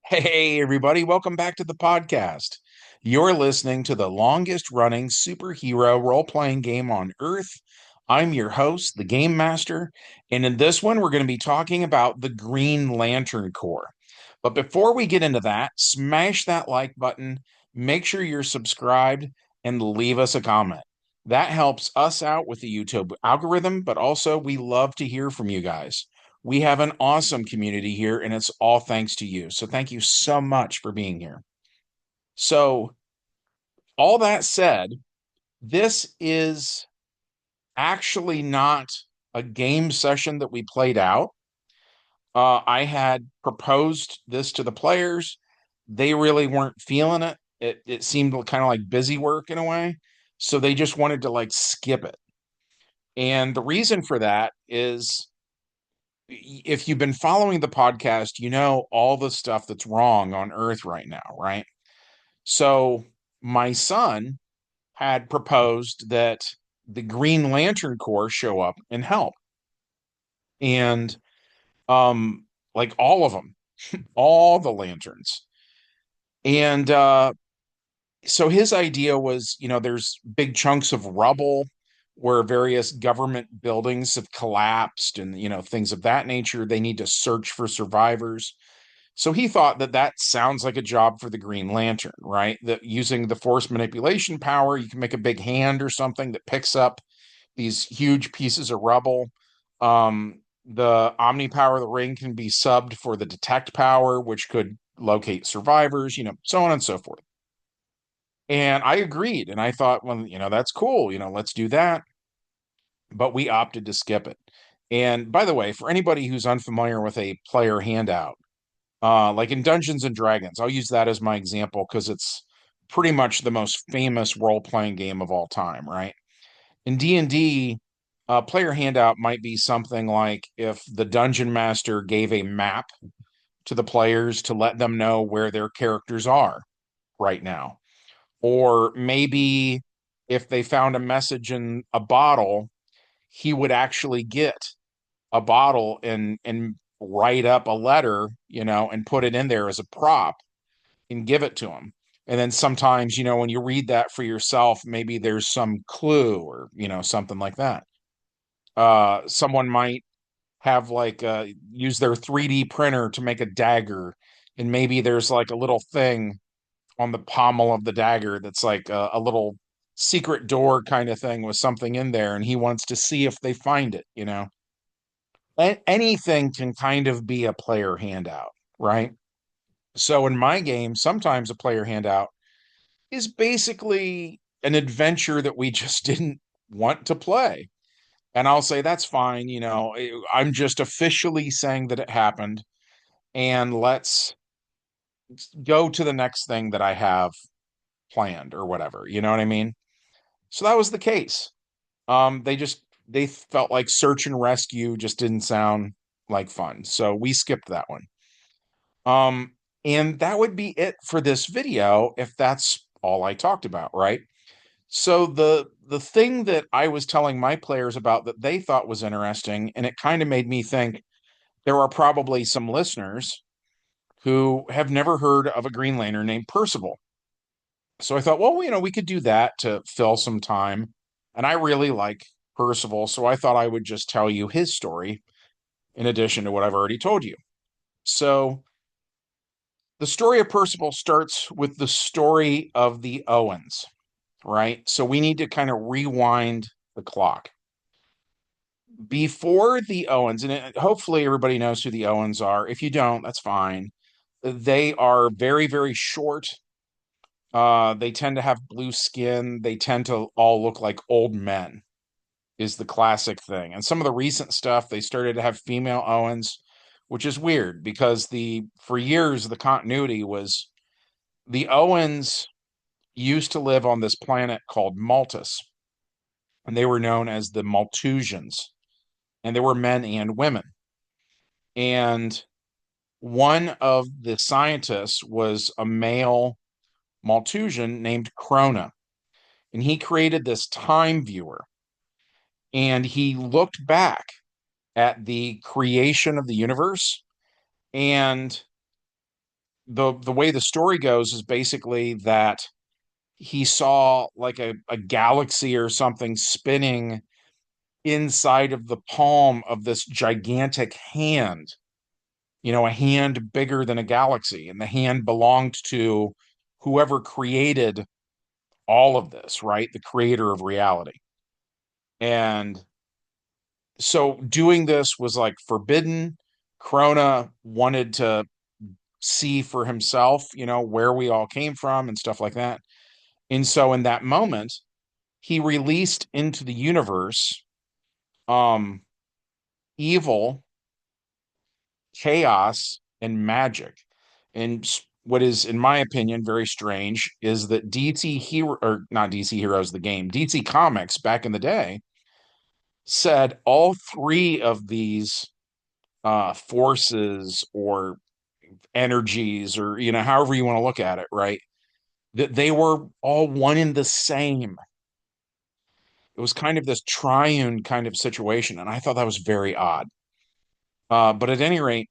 Hey, everybody, welcome back to the podcast. You're listening to the longest running superhero role playing game on Earth. I'm your host, the Game Master, and in this one, we're going to be talking about the Green Lantern Corps. But before we get into that, smash that like button, make sure you're subscribed, and leave us a comment. That helps us out with the YouTube algorithm, but also we love to hear from you guys. We have an awesome community here, and it's all thanks to you. So thank you so much for being here. So, all that said, this is actually not a game session that we played out. I had proposed this to the players. They really weren't feeling it. It seemed kind of like busy work in a way. So they just wanted to like skip it. And the reason for that is if you've been following the podcast, you know all the stuff that's wrong on Earth right now, right? So my son had proposed that the Green Lantern Corps show up and help. And like all of them, all the lanterns. And so his idea was, there's big chunks of rubble where various government buildings have collapsed and, things of that nature. They need to search for survivors. So he thought that that sounds like a job for the Green Lantern, right? That using the force manipulation power, you can make a big hand or something that picks up these huge pieces of rubble. The Omni power of the ring can be subbed for the detect power, which could locate survivors, so on and so forth. And I agreed. And I thought, well, that's cool. Let's do that. But we opted to skip it. And by the way, for anybody who's unfamiliar with a player handout, like in Dungeons and Dragons, I'll use that as my example because it's pretty much the most famous role-playing game of all time, right? In D&D, a player handout might be something like if the dungeon master gave a map to the players to let them know where their characters are right now. Or maybe if they found a message in a bottle, he would actually get a bottle and write up a letter, and put it in there as a prop and give it to him. And then sometimes, when you read that for yourself, maybe there's some clue or, something like that. Someone might have like use their 3D printer to make a dagger, and maybe there's like a little thing on the pommel of the dagger that's like a little secret door kind of thing with something in there, and he wants to see if they find it, anything can kind of be a player handout, right? So in my game, sometimes a player handout is basically an adventure that we just didn't want to play. And I'll say that's fine, I'm just officially saying that it happened, and let's go to the next thing that I have planned or whatever, you know what I mean? So that was the case. They felt like search and rescue just didn't sound like fun. So we skipped that one. Um, and that would be it for this video if that's all I talked about, right? So the thing that I was telling my players about that they thought was interesting, and it kind of made me think there are probably some listeners who have never heard of a Green Lantern named Percival. So I thought, well, we could do that to fill some time. And I really like Percival, so I thought I would just tell you his story in addition to what I've already told you. So the story of Percival starts with the story of the Owens, right? So we need to kind of rewind the clock. Before the Owens, and hopefully everybody knows who the Owens are. If you don't, that's fine. They are very, very short. They tend to have blue skin. They tend to all look like old men, is the classic thing. And some of the recent stuff, they started to have female Owens, which is weird because for years the continuity was the Owens used to live on this planet called Maltus, and they were known as the Maltusians, and they were men and women. And one of the scientists was a male Maltusian named Krona, and he created this time viewer, and he looked back at the creation of the universe, and the way the story goes is basically that he saw like a galaxy or something spinning inside of the palm of this gigantic hand, a hand bigger than a galaxy, and the hand belonged to whoever created all of this, right? The creator of reality. And so doing this was like forbidden. Krona wanted to see for himself, where we all came from and stuff like that. And so in that moment, he released into the universe um evil, chaos, and magic. And what is, in my opinion, very strange is that DC Hero, or not DC Heroes, the game, DC Comics back in the day said all three of these forces or energies, or however you want to look at it, right? That they were all one in the same. It was kind of this triune kind of situation, and I thought that was very odd. But at any rate,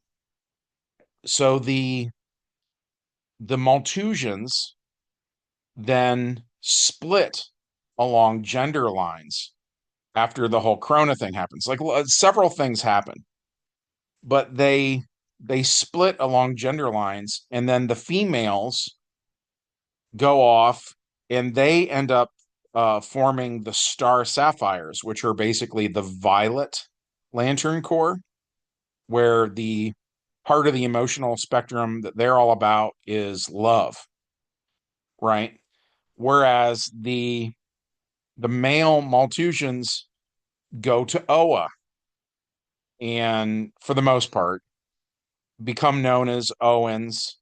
so the Malthusians then split along gender lines after the whole Corona thing happens. Like several things happen, but they split along gender lines, and then the females go off and they end up forming the Star Sapphires, which are basically the Violet Lantern Corps, where the part of the emotional spectrum that they're all about is love, right? Whereas the male Malthusians go to Oa and, for the most part, become known as Owens.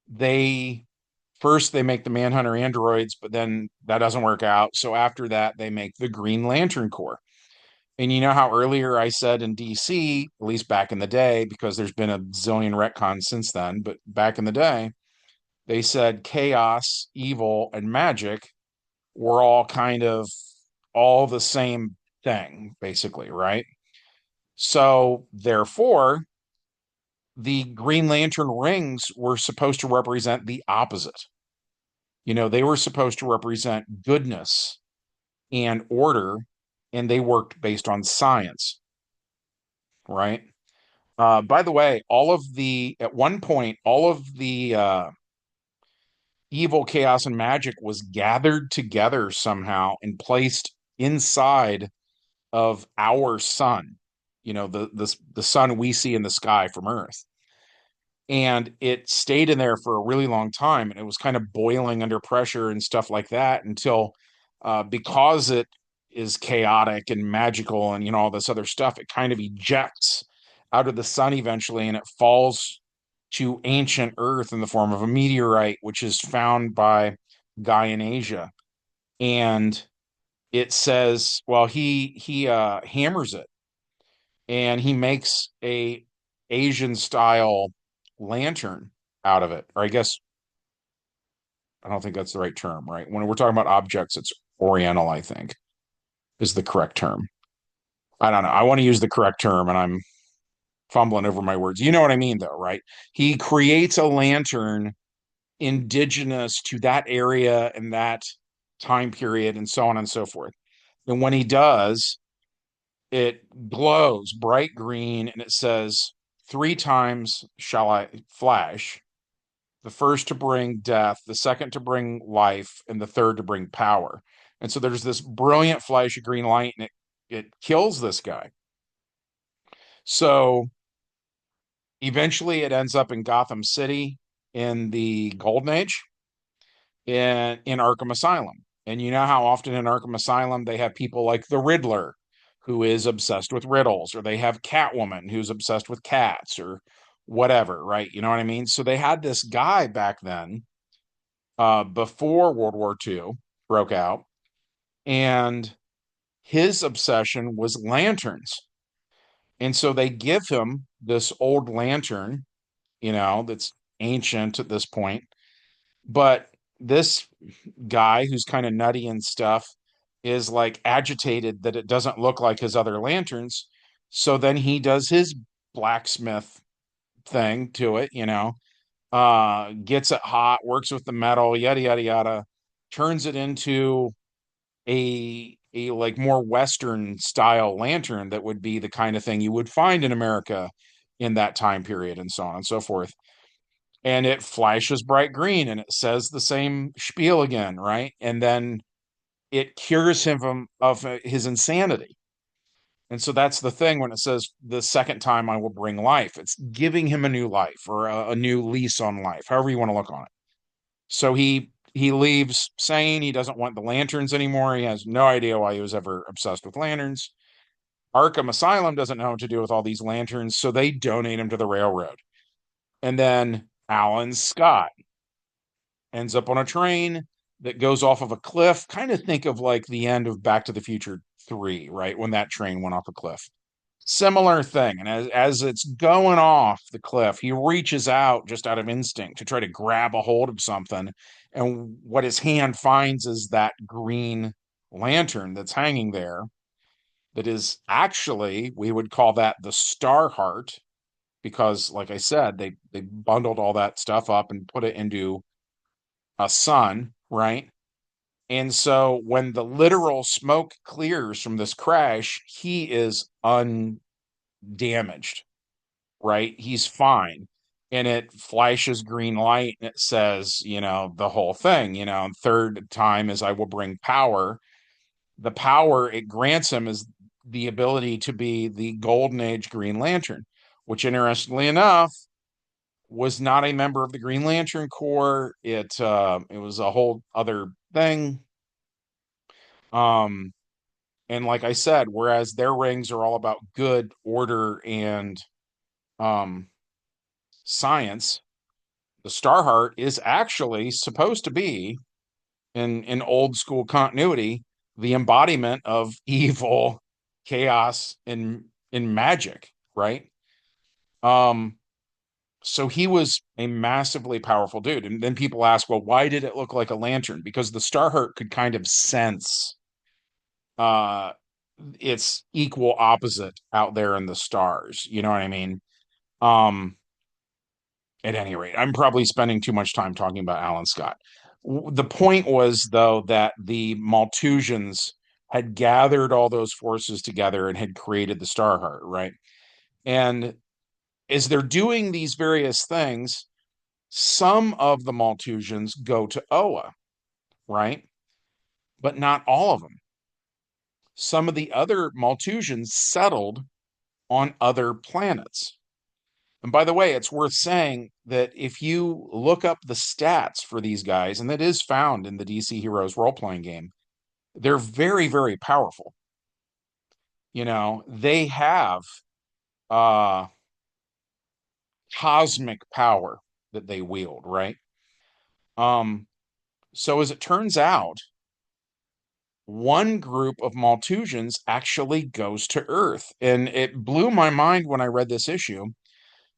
They first they make the Manhunter androids, but then that doesn't work out. So after that, they make the Green Lantern Corps. And you know how earlier I said in DC, at least back in the day, because there's been a zillion retcons since then, but back in the day, they said chaos, evil, and magic were all kind of all the same thing, basically, right? So therefore, the Green Lantern rings were supposed to represent the opposite. They were supposed to represent goodness and order, and they worked based on science, right? By the way, at one point, all of the evil, chaos, and magic was gathered together somehow and placed inside of our sun, the sun we see in the sky from Earth. And it stayed in there for a really long time, and it was kind of boiling under pressure and stuff like that until, because it is chaotic and magical and all this other stuff, it kind of ejects out of the sun eventually, and it falls to ancient Earth in the form of a meteorite, which is found by a guy in Asia. And it says, well, he hammers it, and he makes a Asian style lantern out of it. Or I guess I don't think that's the right term, right? When we're talking about objects, it's Oriental, I think, is the correct term. I don't know. I want to use the correct term, and I'm fumbling over my words. You know what I mean, though, right? He creates a lantern indigenous to that area and that time period, and so on and so forth. And when he does, it glows bright green, and it says, "Three times shall I flash, the first to bring death, the second to bring life, and the third to bring power." And so there's this brilliant flash of green light, and it kills this guy. So eventually it ends up in Gotham City in the Golden Age, in Arkham Asylum. And you know how often in Arkham Asylum they have people like the Riddler, who is obsessed with riddles, or they have Catwoman, who's obsessed with cats, or whatever, right? You know what I mean? So they had this guy back then, before World War II broke out, and his obsession was lanterns. And so they give him this old lantern, that's ancient at this point. But this guy who's kind of nutty and stuff is like agitated that it doesn't look like his other lanterns. So then he does his blacksmith thing to it, gets it hot, works with the metal, yada yada yada, turns it into a like more Western style lantern that would be the kind of thing you would find in America in that time period, and so on and so forth. And it flashes bright green and it says the same spiel again, right? And then it cures him of his insanity. And so that's the thing when it says the second time I will bring life. It's giving him a new life or a new lease on life, however you want to look on it. So he leaves saying he doesn't want the lanterns anymore. He has no idea why he was ever obsessed with lanterns. Arkham Asylum doesn't know what to do with all these lanterns, so they donate him to the railroad. And then Alan Scott ends up on a train that goes off of a cliff. Kind of think of like the end of Back to the Future 3, right? When that train went off a cliff. Similar thing. And as it's going off the cliff, he reaches out just out of instinct to try to grab a hold of something. And what his hand finds is that green lantern that's hanging there. That is actually, we would call that the Star Heart, because, like I said, they bundled all that stuff up and put it into a sun, right? And so when the literal smoke clears from this crash, he is undamaged, right? He's fine. And it flashes green light and it says, the whole thing, third time is I will bring power. The power it grants him is the ability to be the Golden Age Green Lantern, which interestingly enough was not a member of the Green Lantern Corps. It was a whole other thing. Um, and like I said, whereas their rings are all about good, order, and um, science, the Starheart is actually supposed to be in old school continuity the embodiment of evil, chaos, and in magic, right? Um, so he was a massively powerful dude. And then people ask, well, why did it look like a lantern? Because the Starheart could kind of sense uh its equal opposite out there in the stars. You know what I mean? Um, at any rate, I'm probably spending too much time talking about Alan Scott. The point was, though, that the Malthusians had gathered all those forces together and had created the Starheart, right? And as they're doing these various things, some of the Malthusians go to Oa, right? But not all of them. Some of the other Malthusians settled on other planets. And by the way, it's worth saying that if you look up the stats for these guys, and that is found in the DC Heroes role playing game, they're very, very powerful. They have uh cosmic power that they wield, right? Um, so as it turns out, one group of Malthusians actually goes to Earth. And it blew my mind when I read this issue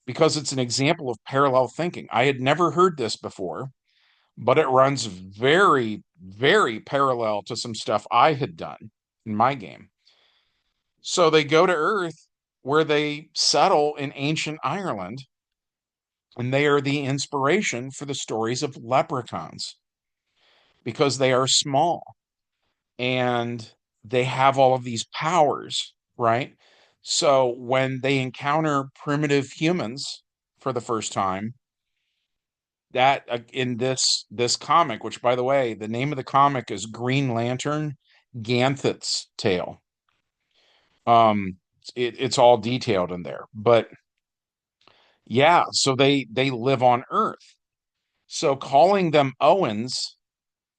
because it's an example of parallel thinking. I had never heard this before, but it runs very, very parallel to some stuff I had done in my game. So they go to Earth where they settle in ancient Ireland, and they are the inspiration for the stories of leprechauns because they are small and they have all of these powers, right? So when they encounter primitive humans for the first time, that in this comic, which by the way, the name of the comic is Green Lantern Ganthet's Tale. It's all detailed in there, but yeah, so they live on Earth. So calling them Owens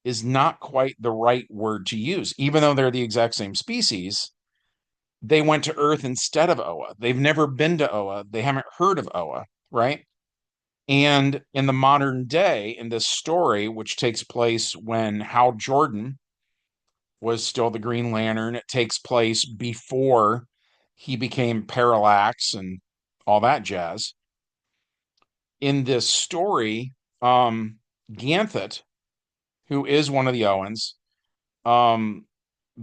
is not quite the right word to use, even though they're the exact same species. They went to Earth instead of Oa. They've never been to Oa. They haven't heard of Oa, right? And in the modern day, in this story, which takes place when Hal Jordan was still the Green Lantern, it takes place before he became Parallax and all that jazz. In this story, Ganthet, who is one of the Owens, um,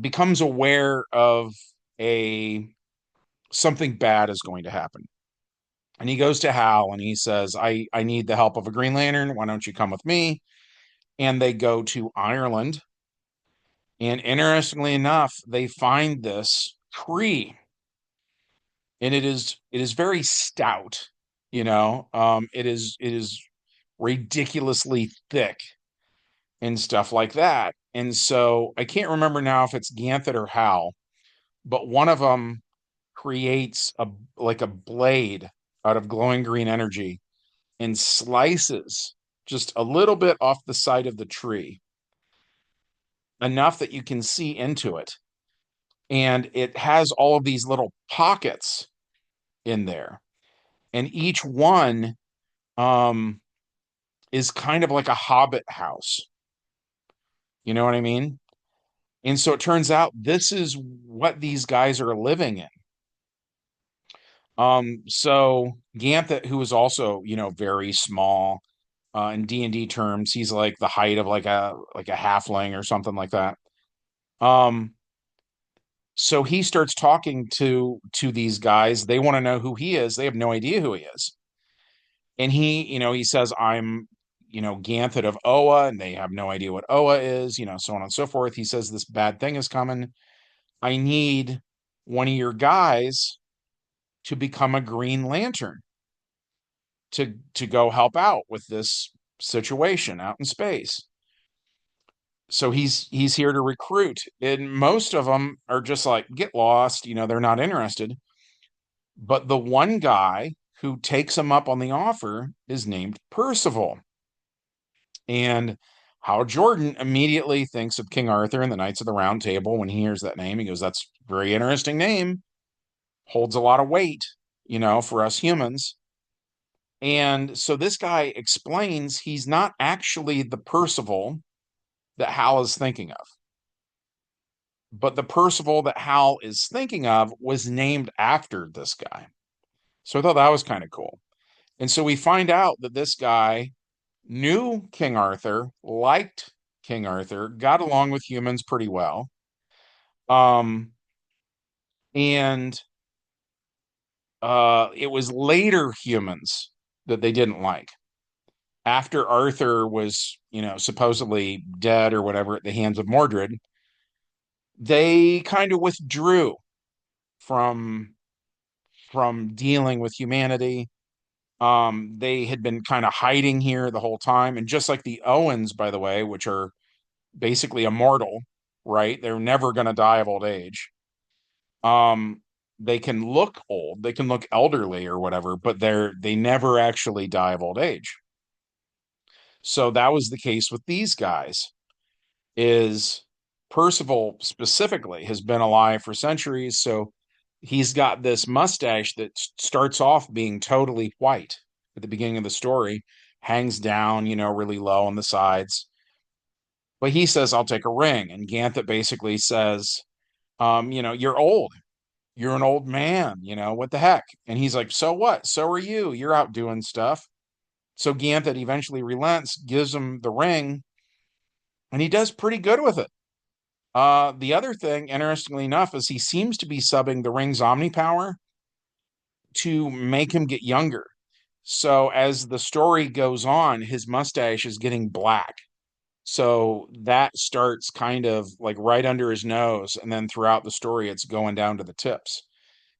becomes aware of a something bad is going to happen. And he goes to Hal and he says, I need the help of a Green Lantern. Why don't you come with me? And they go to Ireland. And interestingly enough, they find this tree, and it is very stout. It is ridiculously thick and stuff like that. And so I can't remember now if it's Ganthet or Hal, but one of them creates a blade out of glowing green energy and slices just a little bit off the side of the tree, enough that you can see into it. And it has all of these little pockets in there. And each one um, is kind of like a hobbit house. You know what I mean? And so it turns out this is what these guys are living in. So Ganthet, who is also, very small, in D&D terms, he's like the height of like a halfling or something like that. Um, so he starts talking to these guys. They want to know who he is. They have no idea who he is. And he says, I'm, Ganthet of Oa, and they have no idea what Oa is, so on and so forth. He says, this bad thing is coming. I need one of your guys to become a Green Lantern to go help out with this situation out in space. So he's here to recruit, and most of them are just like, get lost, they're not interested. But the one guy who takes him up on the offer is named Percival. And Hal Jordan immediately thinks of King Arthur and the Knights of the Round Table when he hears that name. He goes, that's a very interesting name, holds a lot of weight, for us humans. And so this guy explains he's not actually the Percival that Hal is thinking of. But the Percival that Hal is thinking of was named after this guy. So I thought that was kind of cool. And so we find out that this guy knew King Arthur, liked King Arthur, got along with humans pretty well. Um, and it was later humans that they didn't like. After Arthur was, supposedly dead or whatever at the hands of Mordred, they kind of withdrew from dealing with humanity. They had been kind of hiding here the whole time, and just like the Owens, by the way, which are basically immortal, right? They're never going to die of old age. Um, they can look old, they can look elderly or whatever, but they never actually die of old age. So that was the case with these guys. Is Percival specifically has been alive for centuries, so he's got this mustache that starts off being totally white at the beginning of the story, hangs down, really low on the sides. But he says, I'll take a ring. And Ganthet basically says, you're old. You're an old man, what the heck? And he's like, so what? So are you. You're out doing stuff. So Ganthet eventually relents, gives him the ring, and he does pretty good with it. The other thing, interestingly enough, is he seems to be subbing the ring's omnipower to make him get younger. So as the story goes on, his mustache is getting black. So that starts kind of like right under his nose, and then throughout the story, it's going down to the tips.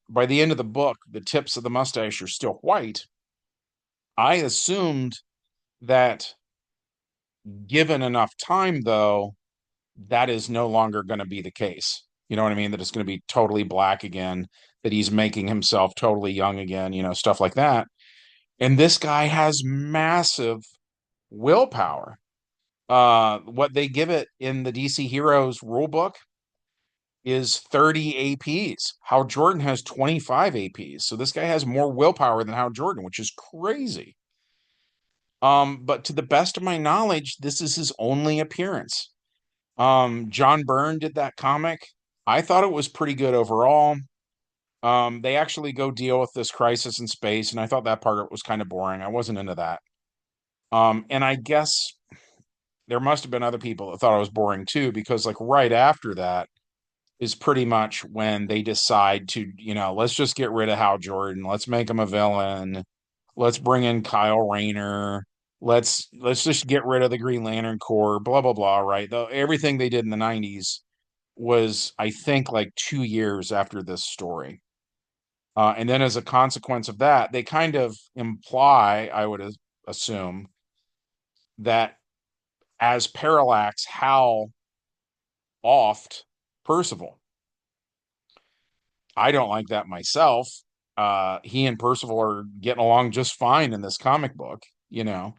By the end of the book, the tips of the mustache are still white. I assumed that given enough time, though, that is no longer going to be the case. You know what I mean? That it's going to be totally black again, that he's making himself totally young again, stuff like that. And this guy has massive willpower. What they give it in the DC Heroes rulebook is 30 APs. Hal Jordan has 25 APs. So this guy has more willpower than Hal Jordan, which is crazy. But to the best of my knowledge, this is his only appearance. John Byrne did that comic. I thought it was pretty good overall. They actually go deal with this crisis in space, and I thought that part was kind of boring. I wasn't into that. And I guess there must have been other people that thought it was boring too, because like right after that is pretty much when they decide to, let's just get rid of Hal Jordan. Let's make him a villain. Let's bring in Kyle Rayner. Let's just get rid of the Green Lantern Corps, blah blah blah, right? Though everything they did in the 90s was, I think, like 2 years after this story. And then as a consequence of that, they kind of imply, I would assume, that as Parallax, Hal offed Percival. I don't like that myself. He and Percival are getting along just fine in this comic book, you know.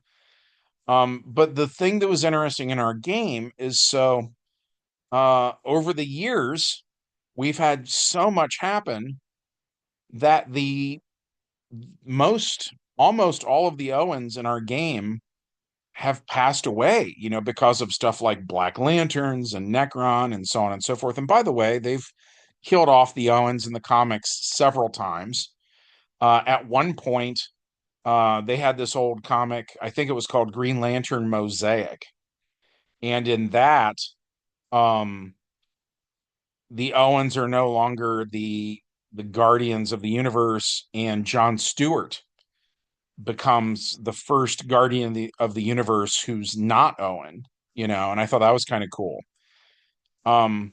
But the thing that was interesting in our game is over the years, we've had so much happen that the almost all of the Owens in our game have passed away, because of stuff like Black Lanterns and Necron and so on and so forth. And by the way, they've killed off the Owens in the comics several times. At one point, they had this old comic, I think it was called Green Lantern Mosaic. And in that, um, the Owens are no longer the guardians of the universe, and John Stewart becomes the first guardian of the universe who's not Owen, and I thought that was kind of cool. Um,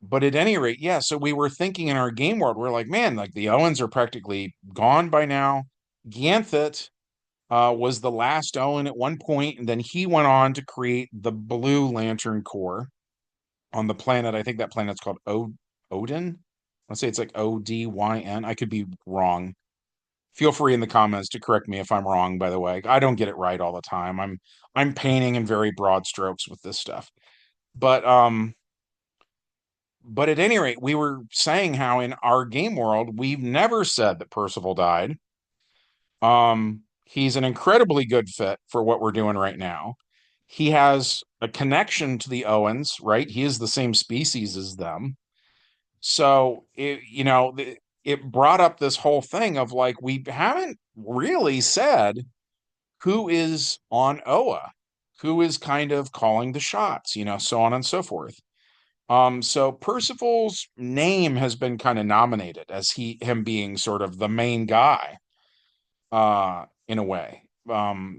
but at any rate, yeah, so we were thinking in our game world, we're like, man, like the Owens are practically gone by now. Ganthet was the last Owen at one point, and then he went on to create the Blue Lantern Corps on the planet. I think that planet's called Odin. Let's say it's like Odyn. I could be wrong. Feel free in the comments to correct me if I'm wrong, by the way. I don't get it right all the time. I'm painting in very broad strokes with this stuff. But but at any rate, we were saying how in our game world, we've never said that Percival died. He's an incredibly good fit for what we're doing right now. He has a connection to the Owens, right? He is the same species as them. So it brought up this whole thing of like, we haven't really said who is on Oa, who is kind of calling the shots, so on and so forth. So Percival's name has been kind of nominated as him being sort of the main guy, in a way.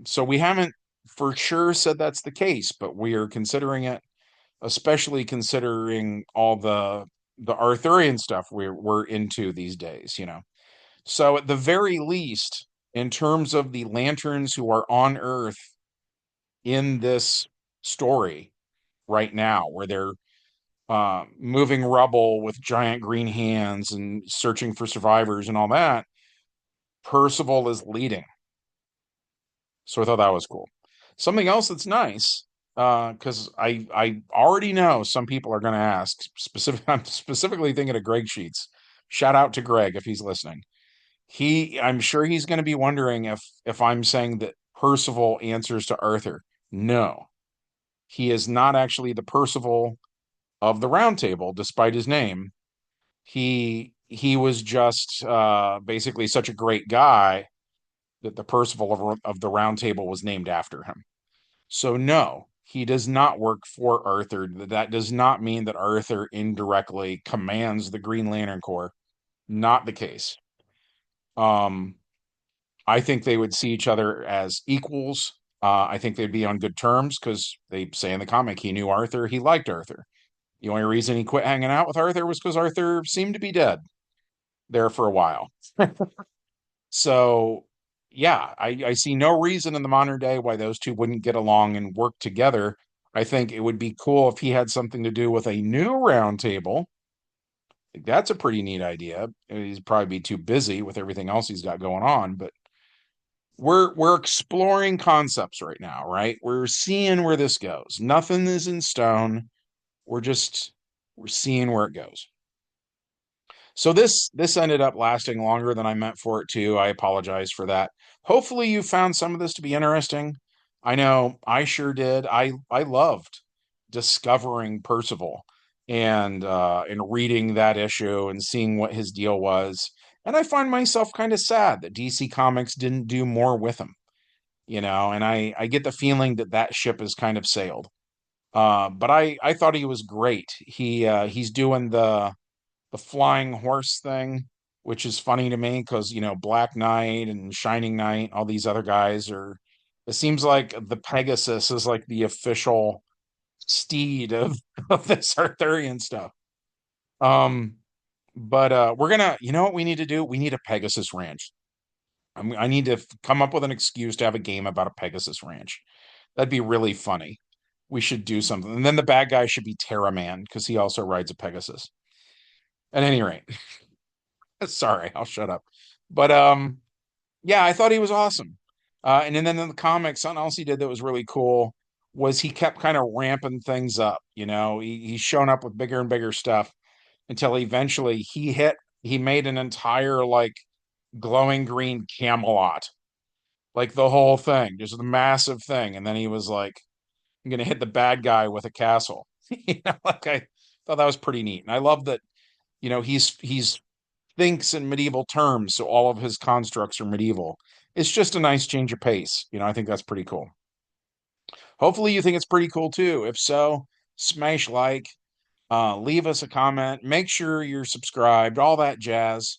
So we haven't for sure said that's the case, but we are considering it, especially considering all the Arthurian stuff we're into these days. So at the very least, in terms of the lanterns who are on Earth in this story right now, where they're moving rubble with giant green hands and searching for survivors and all that, Percival is leading. So I thought that was cool. Something else that's nice, because I already know some people are going to ask. I'm specifically thinking of Greg Sheets. Shout out to Greg if he's listening. I'm sure he's going to be wondering if I'm saying that Percival answers to Arthur. No, he is not actually the Percival of the Round Table, despite his name. He was just basically such a great guy that the Percival of the Round Table was named after him. So no, he does not work for Arthur. That does not mean that Arthur indirectly commands the Green Lantern Corps. Not the case. Um, I think they would see each other as equals. I think they'd be on good terms because they say in the comic he knew Arthur, he liked Arthur. The only reason he quit hanging out with Arthur was because Arthur seemed to be dead there for a while. So, yeah, I see no reason in the modern day why those two wouldn't get along and work together. I think it would be cool if he had something to do with a new round table. I think that's a pretty neat idea. He'd probably be too busy with everything else he's got going on, but we're exploring concepts right now, right? We're seeing where this goes. Nothing is in stone. We're seeing where it goes. So this ended up lasting longer than I meant for it to. I apologize for that. Hopefully you found some of this to be interesting. I know I sure did. I loved discovering Percival and reading that issue and seeing what his deal was. And I find myself kind of sad that DC Comics didn't do more with him, and I get the feeling that that ship has kind of sailed. But I thought he was great. He's doing the flying horse thing, which is funny to me because, Black Knight and Shining Knight, all these other guys are. It seems like the Pegasus is like the official steed of of this Arthurian stuff. Um, but we're gonna, you know what we need to do? We need a Pegasus Ranch. I need to come up with an excuse to have a game about a Pegasus Ranch. That'd be really funny. We should do something. And then the bad guy should be Terra Man because he also rides a Pegasus. At any rate, sorry, I'll shut up. But yeah, I thought he was awesome. And then in the comics, something else he did that was really cool was he kept kind of ramping things up. He's shown up with bigger and bigger stuff until eventually he made an entire like glowing green Camelot, like the whole thing, just a massive thing. And then he was like, "I'm gonna hit the bad guy with a castle." Like I thought that was pretty neat, and I love that. He's thinks in medieval terms, so all of his constructs are medieval. It's just a nice change of pace. I think that's pretty cool. Hopefully, you think it's pretty cool too. If so, smash like, leave us a comment, make sure you're subscribed, all that jazz,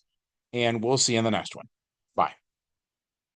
and we'll see you in the next one.